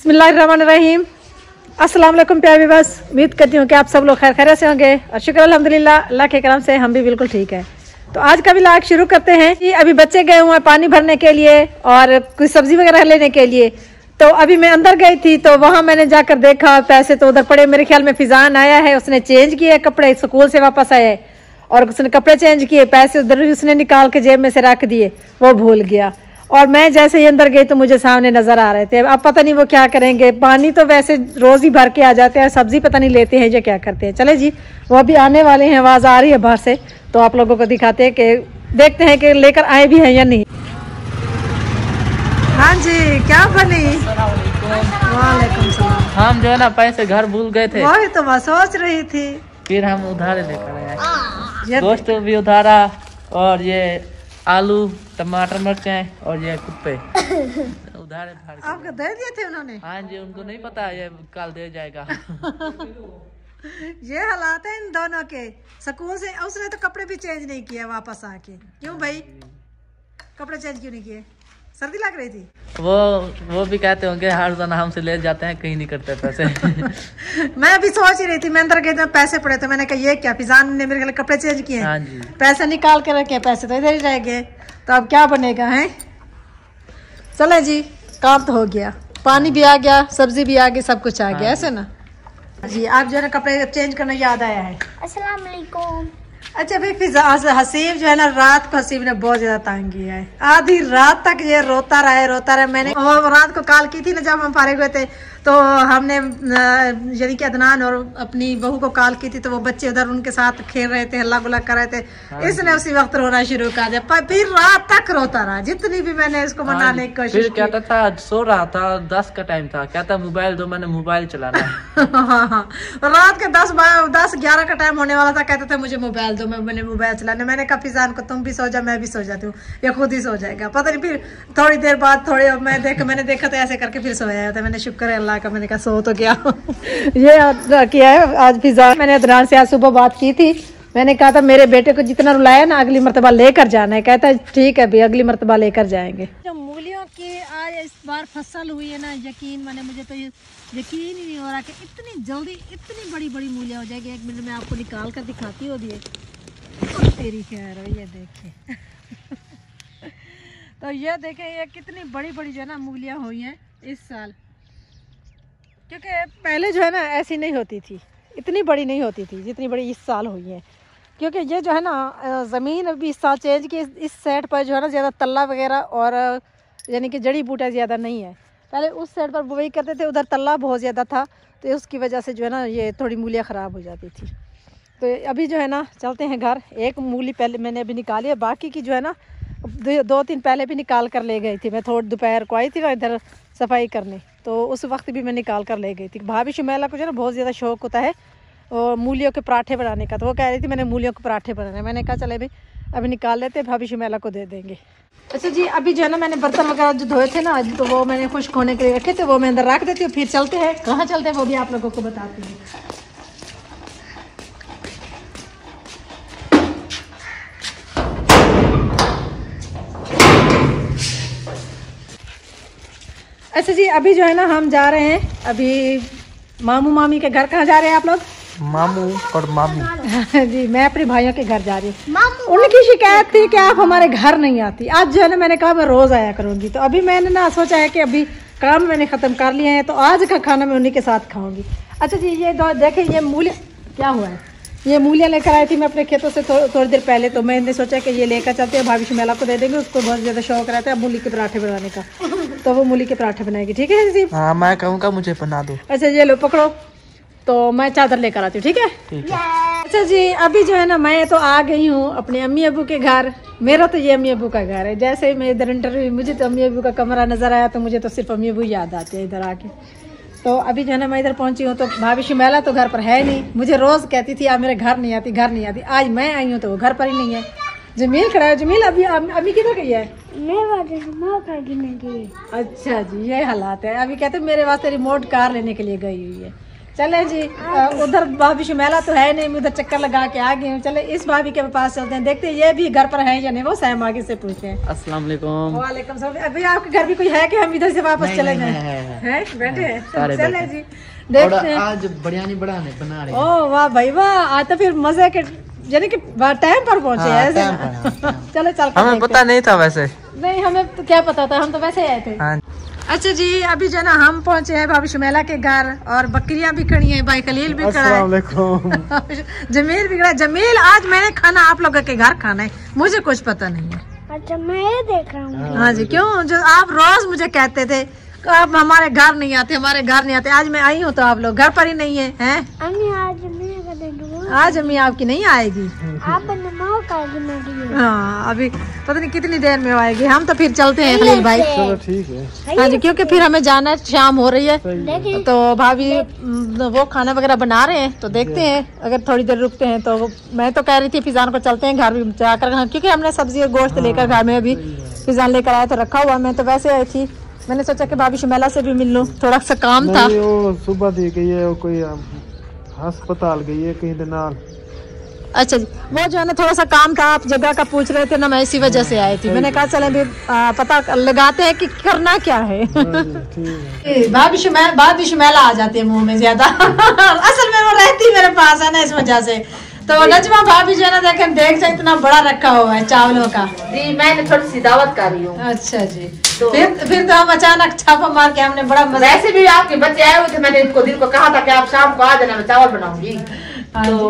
बिस्मिल्लाहिर्रहमानिर्रहीम। अस्सलाम वालेकुम प्यारे बस, उम्मीद करती हूँ कि आप सब लोग खैर खैरियत से होंगे और शुक्र अल्हम्दुलिल्लाह अल्लाह के करम से हम भी बिल्कुल ठीक है। तो आज का व्लॉग शुरू करते हैं कि अभी बच्चे गए हुए हैं पानी भरने के लिए और कुछ सब्जी वगैरह लेने के लिए। तो अभी मैं अंदर गई थी तो वहाँ मैंने जाकर देखा पैसे तो उधर पड़े। मेरे ख्याल में फिजान आया है, उसने चेंज किए कपड़े, स्कूल से वापस आया है और उसने कपड़े चेंज किए, पैसे उधर उसने निकाल के जेब में से रख दिए, वो भूल गया। और मैं जैसे ही अंदर गई तो मुझे सामने नजर आ रहे थे। अब पता नहीं वो क्या करेंगे, पानी तो वैसे रोज ही भर के आ जाते हैं, सब्जी पता नहीं लेते हैं या क्या करते हैं। चले जी, वो अभी आने वाले हैं, आवाज आ रही है बाहर से, तो आप लोगों को दिखाते हैं कि देखते हैं कि लेकर आए भी हैं या नहीं। हाँ जी, क्या बनी? वालेकुम सलाम। हम जो है ना पैसे घर भूल गए थे, वही तो मैं सोच रही थी। फिर हम उधार लेकर आए। गोश्त भी उधारा और ये आलू टमाटर मिर्चें और ये कुप्पे उधार आपको दे दिए थे उन्होंने? हाँ जी, उनको नहीं पता ये कल दे जाएगा। ये हालात है इन दोनों के। स्कूल से उसने तो कपड़े भी चेंज नहीं किए वापस आके। क्यों भाई, कपड़े चेंज क्यों नहीं किए? सर्दी लग रही थी? वो भी कहते होंगे हर जना हमसे ले जाते हैं, कहीं नहीं करते पैसे। मैं अभी सोच ही रही थी, मैं अंदर गई तो पैसे पड़े थे, मैंने कहा ये क्या, फिजान ने मेरे कपड़े चेंज किए। हाँ जी, पैसे निकाल के रखे, पैसे तो इधर ही रह गए, तो अब क्या बनेगा है। चले जी, काम तो हो गया, पानी भी आ गया, सब्जी भी आ गई, सब कुछ आ गया। ऐसे ना जी, आप जो है ना कपड़े चेंज करना याद आया है। अस्सलाम वालेकुम। अच्छा भाई, हसीब जो है ना, रात को हसीब ने बहुत ज्यादा तंग किया है। आधी रात तक ये रोता रहे। मैंने रात को कॉल की थी ना जब हम फारिग हुए थे, तो हमने यानी कि अदनान और अपनी बहू को कॉल की थी, तो वो बच्चे उधर उनके साथ खेल रहे थे, हल्ला गुल्ला कर रहे थे। इसने उसी वक्त रोना शुरू कर दिया, फिर रात तक रोता रहा। जितनी भी मैंने इसको मनाने की कोशिश की। कहता था सो रहा था, 10 का टाइम था, कहता मोबाइल दो, मैंने मोबाइल चलाना है। हाँ, रात के 10-11 का टाइम होने वाला था, कहते थे मुझे मोबाइल दो, मैंने मोबाइल चलाने। मैंने कहा फिजान को तुम भी सो जा, मैं भी सो जाती हूँ, या खुद ही सो जाएगा। पता नहीं, फिर थोड़ी देर बाद मैंने देखा तो ऐसे करके फिर सोया था। मैंने शुक्र है अल्लाह का, मैंने कहा सो तो गया। ये किया है आज फिजान। मैंने अदनान से आज सुबह बात की थी, मैंने कहा था मेरे बेटे को जितना रुलाया ना अगली मरतबा लेकर जाना है। कहता है ठीक है भी, अगली मरतबा लेकर जाएंगे। जो मूलियों की आज इस बार फसल हुई है ना, मुझे तो यकीन ही नहीं हो रहा कि इतनी जल्दी इतनी बड़ी बड़ी मूलियाँ हो जाएगी। 1 मिनट में आपको निकाल कर दिखाती हो दिए। तेरी खैर हो, ये देखे। तो ये देखें, ये कितनी बड़ी बड़ी जो है ना मूलियाँ हुई हैं इस साल, क्योंकि पहले जो है ना ऐसी नहीं होती थी, इतनी बड़ी नहीं होती थी जितनी बड़ी इस साल हुई है। क्योंकि ये जो है ना ज़मीन अभी इस साल चेंज की, इस साइड पर जो है ना ज़्यादा तल्ला वगैरह और यानी कि जड़ी बूटा ज़्यादा नहीं है। पहले उस साइड पर बुआई करते थे, उधर तल्ला बहुत ज़्यादा था, तो उसकी वजह से जो है ना ये थोड़ी मूलियाँ ख़राब हो जाती थी। तो अभी जो है ना चलते हैं घर। एक मूली पहले मैंने अभी निकाली है, बाकी की जो है ना 2-3 पहले भी निकाल कर ले गई थी। मैं थोड़ी दोपहर को आई थी ना इधर सफाई करने, तो उस वक्त भी मैं निकाल कर ले गई थी। भाभी शुमैला को जो है ना बहुत ज़्यादा शौक होता है और मूलियों के पराठे बनाने का, तो वो कह रही थी मैंने मूलियों के पराठे बनाने। मैंने कहा चले भाई अभी निकाल लेते, भाभी शुमैला को दे देंगे। अच्छा जी, अभी जो है ना मैंने बर्तन वगैरह जो धोए थे ना, तो वो मैंने खुश्क होने के लिए रखे थे, वो मैं अंदर रख देती हूँ। फिर चलते हैं, कहाँ चलते हैं वो भी आप लोगों को बताती हूँ। अच्छा जी, अभी जो है ना हम जा रहे हैं अभी मामू मामी के घर। कहाँ जा रहे हैं आप लोग? मामू और मामी। जी, मैं अपने भाइयों के घर जा रही हूँ। उनकी शिकायत थी कि आप हमारे घर नहीं आती। आज जो है ना मैंने कहा मैं रोज आया करूँगी, तो अभी मैंने ना सोचा है कि अभी काम मैंने ख़त्म कर लिए हैं, तो आज का खाना मैं उन्हीं के साथ खाऊंगी। अच्छा जी, ये देखें, ये मूली क्या हुआ है, ये मूलियाँ लेकर आई थी मैं अपने खेतों से थोड़ी देर पहले। तो मैंने सोचा कि ये लेकर चलते हैं, भाभी शुमैला को दे देंगे, उसको बहुत ज़्यादा शौक रहता है मूली के पराठे बनाने का, तो वो मूली के पराठे बनाएगी। ठीक है जी? हाँ, मैं कहूँगा मुझे बना दो। अच्छा ये लो पकड़ो, तो मैं चादर लेकर आती हूँ। ठीक है? ठीक है। अच्छा जी, अभी जो है ना मैं तो आ गई हूँ अपने अम्मी अबू के घर। मेरा तो ये अम्मी अबू का घर है। जैसे ही मैं इधर इंटर हुई, मुझे तो अम्मी अबू का कमरा नजर आया, तो मुझे तो सिर्फ अम्मी अबू याद आते हैं इधर आके। तो अभी जो है ना मैं इधर पहुंची हूँ, तो भाभी शुमैला तो घर पर है नहीं। मुझे रोज कहती थी आप मेरे घर नहीं आती, घर नहीं आती। आज मैं आई हूँ तो वो घर पर ही नहीं है। जमील खड़ा है। जमील अभी किधर गई है? अच्छा जी, ये हालात है। अभी कहते मेरे वास्ते रिमोट कार लेने के लिए गई हुई है। चले जी उधर भाभी शुमेला तो है नहीं, मैं उधर चक्कर लगा के आ गई हूँ। चले इस भाभी के पास चलते हैं, देखते हैं ये भी घर पर है या नहीं। वो सैम आगे से पूछते हैं। अस्सलाम वालेकुम। वालेकुम सलाम। अभी आपके घर भी कोई है कि हम इधर से वापस चले गए हैं? बैठे हैं। चले जी देखते हैं। आज बिरयानी बना रहे हैं। ओ वाह भाई वाह, आज तो फिर मजे के यानी कि टाइम पर पहुंचे हैं ऐसे ना। चलो चल हमें पता नहीं था वैसे। नहीं हमें तो क्या पता था, हम तो वैसे आए थे। हाँ। अच्छा जी अभी जो है ना हम पहुंचे हैं भाभी शुमेला के घर, और बकरियां भी खड़ी हैं, भाई खलील भी खड़ा है, जमील भी खड़ा है। जमील आज मैंने खाना आप लोगों के घर खाना है, मुझे कुछ पता नहीं है। अच्छा मैं ये देख रहा हूँ। हाँ जी क्यों, जो आप रोज मुझे कहते थे आप हमारे घर नहीं आते, हमारे घर नहीं आते। आज मैं आई हूँ तो आप लोग घर पर ही नहीं है, हैं? अम्मी आज मैं बनेगी। आज अम्मी आपकी नहीं आएगी। आप बनाओ का। हाँ अभी पता नहीं कितनी देर में आएगी। हम तो फिर चलते हैं खलील भाई। चलो ठीक है। हाँ जी क्योंकि फिर हमें जाना है, शाम हो रही है तो भाभी वो खाना वगैरह बना रहे हैं, तो देखते हैं अगर थोड़ी देर रुकते हैं तो। मैं तो कह रही थी फिजान को चलते हैं घर भी जाकर, क्योंकि हमने सब्जी और गोश्त लेकर घर में अभी फिजान लेकर आया तो रखा हुआ। मैं तो वैसे आई थी, मैंने सोचा कि भाभी शुमेला से भी मिल लूं, थोड़ा सा काम था। वो सुबह दी गई है, वो कोई अस्पताल गई है कहीं दिनाल। अच्छा जी वो जो है ना थोड़ा सा काम था, आप जगह का पूछ रहे थे ना, मैं इसी वजह से आई थी। मैंने कहा चले भी पता लगाते हैं कि करना क्या है। भाभी शुमेला आ जाती है मुंह में ज्यादा। असल में वो रहती मेरे पास है ना, इस वजह से। तो नजमा भाभी जो है ना देखें देख से इतना बड़ा रखा हुआ है चावलों का। जी मैंने थोड़ी सी दावत कर रही हूँ। अच्छा जी तो फिर तो हम अचानक छापा मार के हमने बड़ा मजा। वैसे भी आपके बच्चे आए हुए थे, मैंने इनको दिन को कहा था कि आप शाम को आ जाना, मैं चावल बनाऊंगी। तो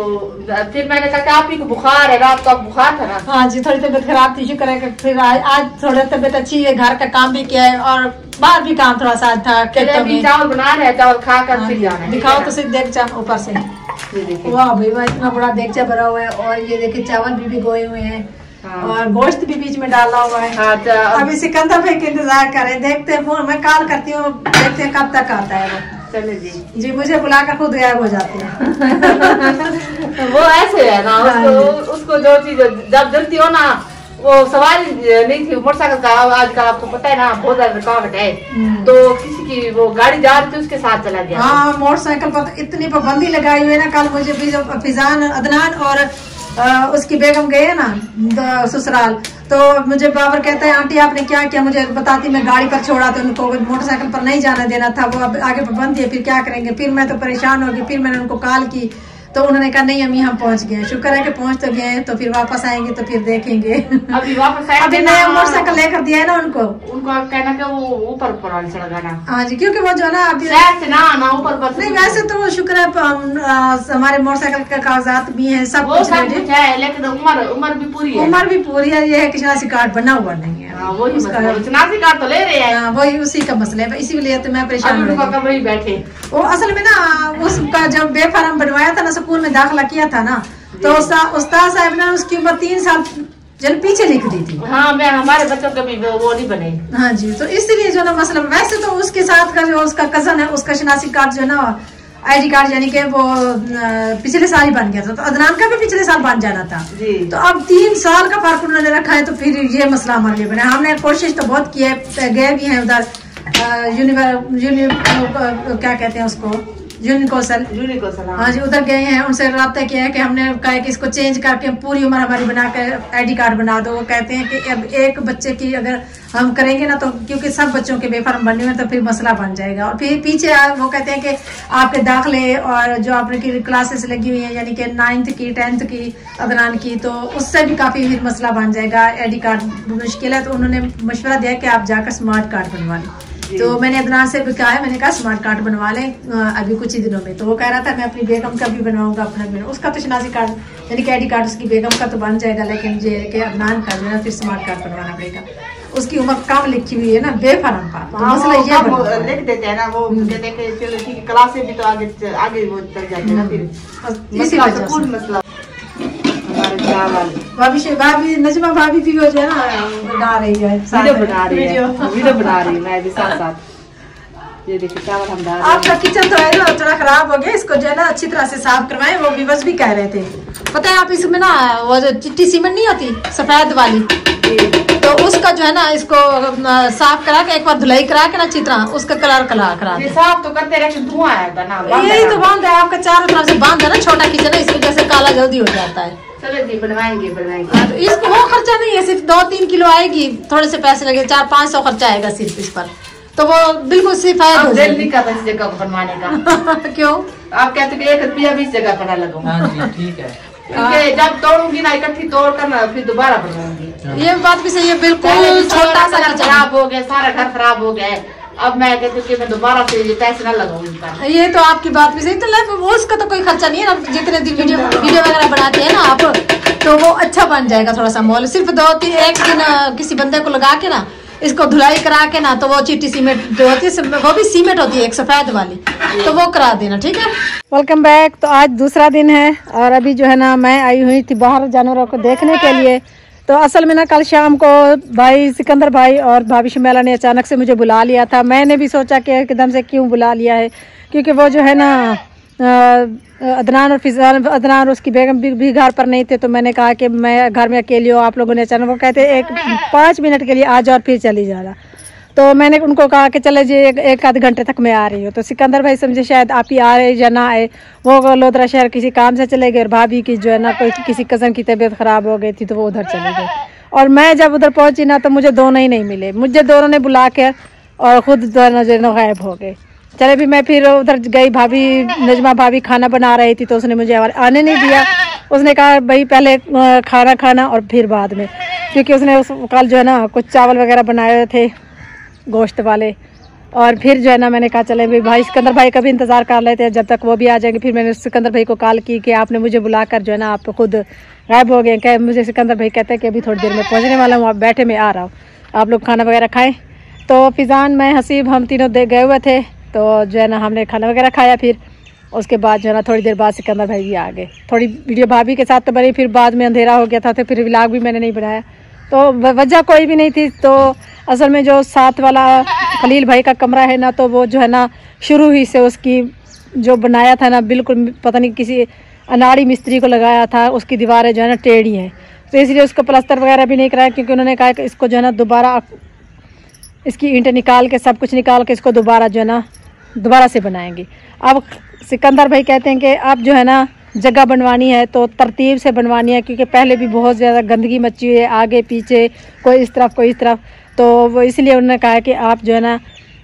फिर मैंने कहा कि आप ही को बुखार है, रात को आप बुखार था ना। हाँ जी थोड़ी तबीयत खराब थी, शुक्र है कि फिर आज थोड़ी तबीयत अच्छी है, घर का काम भी किया है और बाहर भी काम थोड़ा सा था। चावल बना रहे हैं, चावल खा कर फिर जाना है। दिखाओ तो सिर्फ देख जा ऊपर से। वाह भाई वाह इतना बड़ा देगचा भरा हुआ है, और ये देखिए चावल भी भिगोए हुए हैं। हाँ। और गोश्त भी बीच में डाला हुआ है। हाँ, अभी सिकंदर भाई के इंतजार करें, देखते हैं फोन मैं कॉल करती हूँ, देखते हैं कब तक आता है वो। चले जी मुझे बुलाकर खुद गायब हो जाती है। वो ऐसे है ना, उसको जो चीज जब जल्दी हो ना, वो सवारी नहीं थी मोटरसाइकिल का, आजकल आपको पता है ना बहुत ज्यादा रुकावट है, तो किसी की वो गाड़ी जा रही थी उसके साथ चला गया। हाँ मोटरसाइकिल पर तो इतनी पाबंदी लगाई हुई है ना। कल मुझे भी जब फिजान अदनान और उसकी बेगम गए ना ससुराल, तो मुझे बाबर कहता है आंटी आपने क्या किया, मुझे बताती, मैं गाड़ी पर छोड़ा तो उनको मोटरसाइकिल पर नहीं जाने देना था, वो अब आगे पाबंदी है, फिर क्या करेंगे। फिर मैं तो परेशान हो गई, फिर मैंने उनको कॉल की तो उन्होंने कहा नहीं अम्मी हम पहुंच गए। शुक्र है कि पहुंच तो गए, तो फिर वापस आएंगे तो फिर देखेंगे। अभी वापस अभी नया मोटरसाइकिल लेकर दिया है ना उनको कहना कि वो ऊपर वाली सड़क है ना। हाँ जी क्योंकि वो जो है ना अभी से ना ऊपर नहीं, वैसे तो वो शुक्र है हमारे मोटरसाइकिल का कागजात भी है, सब कुछ है, लेकिन उम्र भी पूरी है। उम्र भी पूरी है, ये है कि शनासी कार्ड बना हुआ नहीं है। शनासी कार्ड तो ले रहे हैं, वही उसी का मसला है, इसीलिए तो मैं परेशान हूँ। बैठे वो असल में ना उसका जब बेफार्म बनवाया था ना, स्कूल में दाखिला किया था ना, तो उस्ताद साहब ने उसकी उम्र 3 साल जन पीछे लिख दी थी। हाँ मैं हमारे बच्चों के भी वो नहीं बने। हाँ जी तो इसलिए जो ना मसला, वैसे तो उसके साथ का जो उसका कजन है उसका शनासी कार्ड जो है ना आईडी कार्ड यानी कि वो पिछले साल ही बन गया था, तो अदनान का भी पिछले साल बन जाना था जी। तो अब 3 साल का फर्क उन्होंने रखा है, तो फिर ये मसला हमारे लिए बना। हमने कोशिश तो बहुत की है, गए भी हैं उधर क्या कहते हैं उसको यूनिकोसल। हाँ जी उधर गए हैं, उनसे रब्ता किया है कि हमने कहा कि इसको चेंज करके पूरी उम्र हमारी बना कर आईडी कार्ड बना दो। वो कहते हैं कि अब एक बच्चे की अगर हम करेंगे ना, तो क्योंकि सब बच्चों के बेफार्म बनने में तो फिर मसला बन जाएगा। और फिर पीछे वो कहते हैं कि आपके दाखिले और जो आपकी क्लासेस लगी हुई है यानी कि 9th की 10th की अदनान की, तो उससे भी काफी फिर मसला बन जाएगा, आईडी कार्ड मुश्किल है। तो उन्होंने मशवरा दिया कि आप जाकर स्मार्ट कार्ड बनवा लें। तो मैंने अदनान से भी कहा है, मैंने कहा स्मार्ट कार्ड बनवा लें अभी कुछ ही दिनों में। तो वो कह रहा था मैं अपनी बेगम का भी बनवाऊंगा, अपना भी। उसका तो शनासी कार्ड यानी कि आईडी कार्ड उसकी बेगम का तो बन जाएगा, लेकिन ये कि अदनान का जो है फिर स्मार्ट कार्ड बनवाना पड़ेगा। उसकी उम्र कम लिखी हुई है ना बेफार्म का, तो मसला ये लिख देते हैं ना, वो कहते हैं कि चलो ठीक है क्लास से भी तो आगे वो चल जाएंगे ना, फिर इसी वजह से मसला। भाभी नजमा भाभी भी वो जो है ना बना रही है, वीडियो बना रही है, मैं भी साथ साथ। ये देखिए चावल हम डाल। आपका किचन तो है ना थोड़ा खराब हो गया, इसको जो है ना अच्छी तरह से साफ करवाएं। वो विवश भी कह रहे थे, पता है आप इसमें ना वो जो चिट्टी सीमेंट नहीं होती सफेद वाली, तो उसका जो है ना इसको साफ करा के एक बार धुलाई करा के ना अच्छी तरह उसका कलर करा ये साफ तो करते रहे धुआं है बना यही तो बांध है आपका चारों तरफ से बांध है ना छोटा किचन है इस वजह से काला जल्दी हो जाता है। चलो जी बनवाएंगे तो इसको वो खर्चा नहीं है, सिर्फ 2-3 किलो आएगी, थोड़े से पैसे लगे 400-500 खर्चा आएगा सिर्फ इस पर, तो वो बिल्कुल सिफायत हो जाएगी। नहीं करता इस जगह को बनवाने का क्यों आप कहते कि 1 रुपया भी इस जगह पर लगूं। हाँ जी ठीक है। क्योंकि जब तोड़ूंगी ना इकट्ठी तोड़ कर ना फिर दोबारा बनवाऊंगी। ये बात भी सही है, बिल्कुल छोटा सा घर खराब हो गया, सारा घर खराब हो गया, अब मैं कहती हूँ कि मैं दोबारा से ये पैसे ना लगाऊंगी। ये तो आपकी बात भी सही, तो वो उसका तो कोई खर्चा नहीं है ना, जितने दिन वीडियो वगैरह बनाते हैं ना आप, तो वो अच्छा बन जाएगा थोड़ा सा मॉल। सिर्फ 2-3 एक दिन किसी बंदे को लगा के ना इसको धुलाई करा के ना, तो वो चिट्टी सीमेंट जो होती है वो भी सीमेंट होती है एक सफेद वाली, तो वो करा देना, ठीक है। Welcome back. तो आज दूसरा दिन है और अभी जो है ना मैं आई हुई थी बाहर जानवरों को देखने के लिए। तो असल में ना कल शाम को भाई सिकंदर भाई और भाभी शमेला ने अचानक से मुझे बुला लिया था। मैंने भी सोचा कि एकदम से क्यों बुला लिया है, क्योंकि वो जो है ना अदनान और फिजान, अदनान और उसकी बेगम भी घर पर नहीं थे, तो मैंने कहा कि मैं घर में अकेली हूँ, आप लोगों ने अचानक वो कहते 5 मिनट के लिए आ जाओ और फिर चली जाना। तो मैंने उनको कहा कि चले जी 1-आध घंटे तक मैं आ रही हूँ। तो सिकंदर भाई समझे शायद आप ही आ रहे या ना आए, वो लोधरा शहर किसी काम से चले गए और भाभी की जो है ना कोई किसी कज़न की तबीयत ख़राब हो गई थी तो वो उधर चले गए। और मैं जब उधर पहुँची ना तो मुझे दोनों ही नहीं मिले, मुझे दोनों ने बुला के और ख़ुद दोनों जो है गायब हो गए। चले भी मैं फिर उधर गई, भाभी नजमा भाभी खाना बना रही थी तो उसने मुझे आने नहीं दिया। उसने कहा भाई पहले खाना खाना और फिर बाद में, क्योंकि उसने उस कल जो है ना कुछ चावल वगैरह बनाए हुए थे गोश्त वाले। और फिर जो है ना मैंने कहा चले भाई सिकंदर भाई का भी इंतज़ार कर लेते हैं जब तक वो भी आ जाएंगे। फिर मैंने सिकंदर भाई को कॉल की कि आपने मुझे बुलाकर जो है ना आप खुद गायब हो गए। क्या मुझे सिकंदर भाई कहते हैं कि अभी थोड़ी देर में पहुँचने वाला हूँ, आप बैठे मैं आ रहा हूँ, आप लोग खाना वगैरह खाएँ। तो फिजान मैं हसीब हम तीनों गए हुए थे, तो जो है ना हमने खाना वगैरह खाया। फिर उसके बाद जो है ना थोड़ी देर बाद सिकंदर भाई भी आ गए। थोड़ी वीडियो भाभी के साथ तो बनी, फिर बाद में अंधेरा हो गया था तो फिर व्लॉग भी मैंने नहीं बनाया, तो वजह कोई भी नहीं थी। तो असल में जो साथ वाला खलील भाई का कमरा है ना, तो वो जो है ना शुरू ही से उसकी जो बनाया था ना बिल्कुल पता नहीं किसी अनाड़ी मिस्त्री को लगाया था, उसकी दीवारें जो है ना टेढ़ी हैं, तो इसलिए उसको प्लास्टर वगैरह भी नहीं कराया, क्योंकि उन्होंने कहा कि इसको जो है ना दोबारा इसकी ईंटें निकाल के सब कुछ निकाल के इसको दोबारा जो है ना दोबारा से बनाएंगे। अब सिकंदर भाई कहते हैं कि अब जो है ना जगह बनवानी है तो तरतीब से बनवानी है, क्योंकि पहले भी बहुत ज़्यादा गंदगी मची हुई है, आगे पीछे कोई इस तरफ कोई इस तरफ, तो वो इसलिए उन्होंने कहा कि आप जो है ना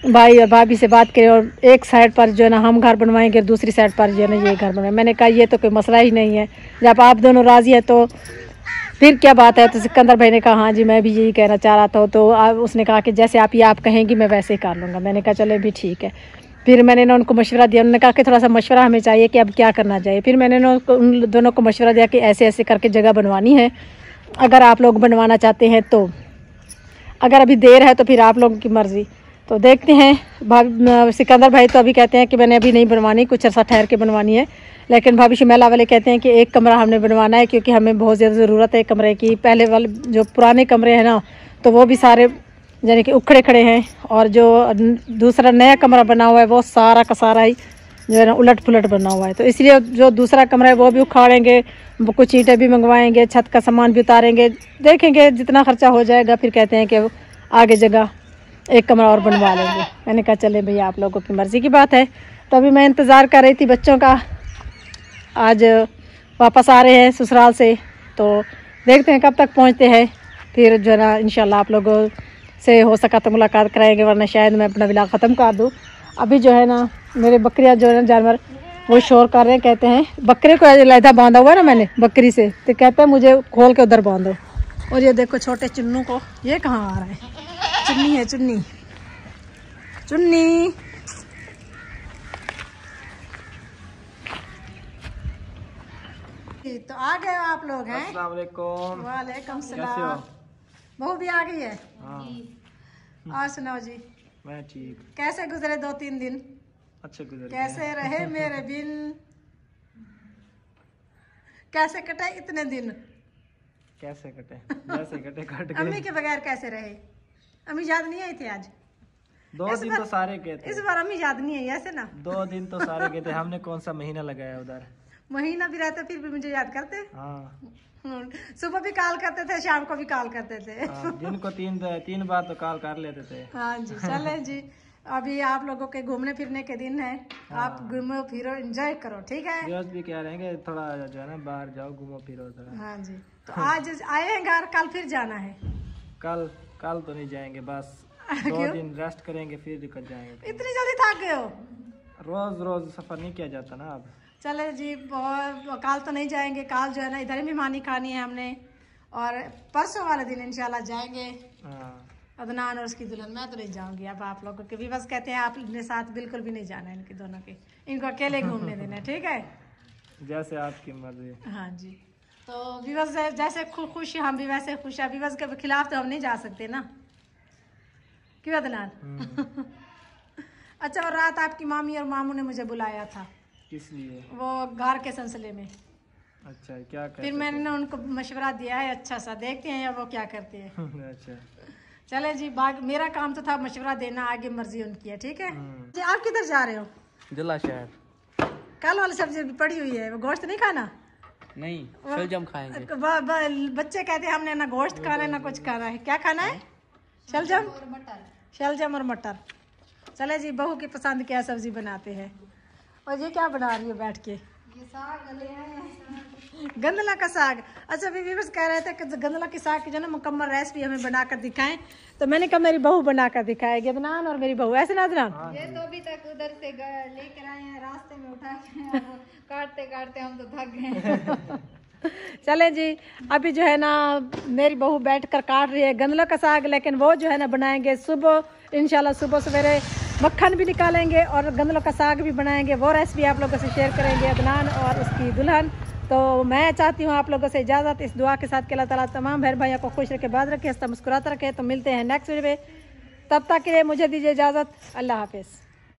भाई और भाभी से बात करें और एक साइड पर जो है ना हम घर बनवाएंगे और दूसरी साइड पर जो है ना ये घर बनवाएंगे। मैंने कहा ये तो कोई मसला ही नहीं है, जब आप दोनों राज़ी हैं तो फिर क्या बात है। तो सिकंदर भाई ने कहा हाँ जी मैं भी यही कहना चाह रहा था। तो उसने कहा कि जैसे आप कहेंगी मैं वैसे ही कर लूँगा। मैंने कहा चले भी ठीक है। फिर मैंने ना उनको मशवरा दिया, उन्होंने कहा कि थोड़ा सा मशवरा हमें चाहिए कि अब क्या करना चाहिए। फिर मैंने ना उन दोनों को मशवरा दिया कि ऐसे ऐसे करके जगह बनवानी है, अगर आप लोग बनवाना चाहते हैं तो, अगर अभी देर है तो फिर आप लोगों की मर्ज़ी। तो देखते हैं। सिकंदर भाई तो अभी कहते हैं कि मैंने अभी नहीं बनवानी, कुछ अर्सा ठहर के बनवानी है, लेकिन भाभी शमेला वाले कहते हैं कि एक कमरा हमने बनवाना है, क्योंकि हमें बहुत ज़्यादा ज़रूरत है कमरे की। पहले वाले जो पुराने कमरे हैं ना तो वो भी सारे यानी कि उखड़े खड़े हैं, और जो दूसरा नया कमरा बना हुआ है वो सारा का सारा ही जो है ना उलट पुलट बना हुआ है। तो इसलिए जो दूसरा कमरा है वो भी उखाड़ेंगे, कुछ ईंटें भी मंगवाएंगे, छत का सामान भी उतारेंगे, देखेंगे जितना खर्चा हो जाएगा। फिर कहते हैं कि आगे जगह एक कमरा और बनवा लेंगे। मैंने कहा चले भैया आप लोगों की मर्ज़ी की बात है। तो अभी मैं इंतज़ार कर रही थी बच्चों का, आज वापस आ रहे हैं ससुराल से, तो देखते हैं कब तक पहुंचते हैं। फिर जो है ना इंशाल्लाह आप लोगों से हो सका तो मुलाकात कराएंगे, वरना शायद मैं अपना व्लॉग ख़त्म कर दूँ। अभी जो है ना मेरे बकरियाँ जो है ना जानवर वो शोर कर रहे हैं, कहते हैं बकरे को लहदा बांधा हुआ है ना मैंने बकरी से, तो कहते हैं मुझे खोल के उधर बांधो। और ये देखो छोटे चुन्नू को, ये कहाँ आ रहा है, चुन्नी है चुन्नी चुन्नी। तो आ गए आप लोग हैं। अस्सलाम वालेकुम। वालेकुम कैसे हो? सलाम। बहू भी आ गई है। हाँ और सुनाओ जी, मैं ठीक। कैसे गुजरे 2-3 दिन, अच्छे गुजर गए। कैसे रहे मेरे बिन, कैसे कटे इतने दिन, कैसे कटे जैसे कटे कट अम्मी गए। के बगैर कैसे रहे। अम्मी याद नहीं आई थी आज, 2 दिन तो सारे गए थे। इस बार अम्मी याद नहीं आई ऐसे ना। 2 दिन तो सारे गए थे, हमने कौन सा महीना लगाया उधर। महीना भी रहता फिर भी मुझे याद करते। हाँ सुबह भी कॉल करते थे, शाम को भी कॉल करते थे। दिन को तीन बार तो कॉल कर लेते थे। हाँ जी, चले जी, अभी आप लोगों के घूमने फिरने के दिन है, आप घूमो फिरो, एंजॉय करो, ठीक है। दोस्त भी कह रहे हैं कि थोड़ा जो है ना बाहर जाओ, घूमो फिरो थोड़ा। हाँ जी, तो आज आए हैं घर, कल फिर जाना है। कल तो नहीं जाएंगे, बस 2 दिन रेस्ट करेंगे फिर निकल जाएंगे। इतनी जल्दी थक गए हो? रोज सफर नहीं किया जाता ना अब। चले जी, कल तो नहीं जाएंगे, कल जो है ना इधर ही मेहमानी खानी है हमने, और परसों वाले दिन इंशाल्लाह जाएंगे अदनान और उसकी दुल्हन। मैं तो नहीं जाऊंगी, अब आप लोगों के भी बस कहते हैं आप अपने साथ बिल्कुल भी नहीं जाना है, इनके दोनों के, इनको अकेले घूमने देना है, ठीक है। जैसे आपकी मर्जी। हाँ जी, तो विवस जैसे खुश हम भी वैसे खुश है, विवस के खिलाफ तो हम नहीं जा सकते ना, क्यों अदनान? अच्छा, और रात आपकी मामी और मामू ने मुझे बुलाया था। किस लिए? वो घर के सिलसिले में। अच्छा, क्या कहते? फिर मैंने उनको मशवरा दिया है अच्छा सा, देखते हैं या वो क्या करते हैं। अच्छा, चले जी, मेरा काम तो था मशवरा देना, आगे मर्जी उनकी है, ठीक है जी। आप किधर जा रहे हो? जिला शहर। कल वाली सब्जी पड़ी हुई है, वो गोश्त नहीं खाना? नहीं, शलजम खाएंगे। बच्चे कहते हैं हमने ना गोश्त खाना है ना कुछ खाना है, क्या खाना है? शलजम और मटर। चले जी, बहू की पसंद क्या सब्जी बनाते हैं। और ये क्या बना रही हो बैठ के? ये साग ले आए, गंदला का साग। अच्छा, भी बस कह रहे थे कि गंदला के साग की जो ना मुकम्मल रेसिपी हमें बनाकर दिखाएं, तो मैंने कहा मेरी बहू बनाकर दिखाएगी, अदनान और मेरी बहू, ऐसे ना अदनान? ये तो अभी तक उधर से लेकर आए हैं, रास्ते में उठा के, काटते काटते हम तो थक गए। चले जी, अभी जो है ना मेरी बहू बैठकर काट रही है गंदला का साग, लेकिन वो जो है ना बनाएंगे सुबह, इंशाल्लाह सुबह सवेरे मक्खन भी निकालेंगे और गंदला का साग भी बनाएंगे, वो रेसिपी आप लोगों से शेयर करेंगे अदनान और उसकी दुल्हन। तो मैं चाहती हूँ आप लोगों से इजाज़त, इस दुआ के साथ कि अल्लाह ताला तमाम बहन भाइयों को खुश रखे, बात रखे, हंसता मुस्कुराता रखे। तो मिलते हैं नेक्स्ट वीडियो में, तब तक के लिए मुझे दीजिए इजाज़त, अल्लाह हाफिज़।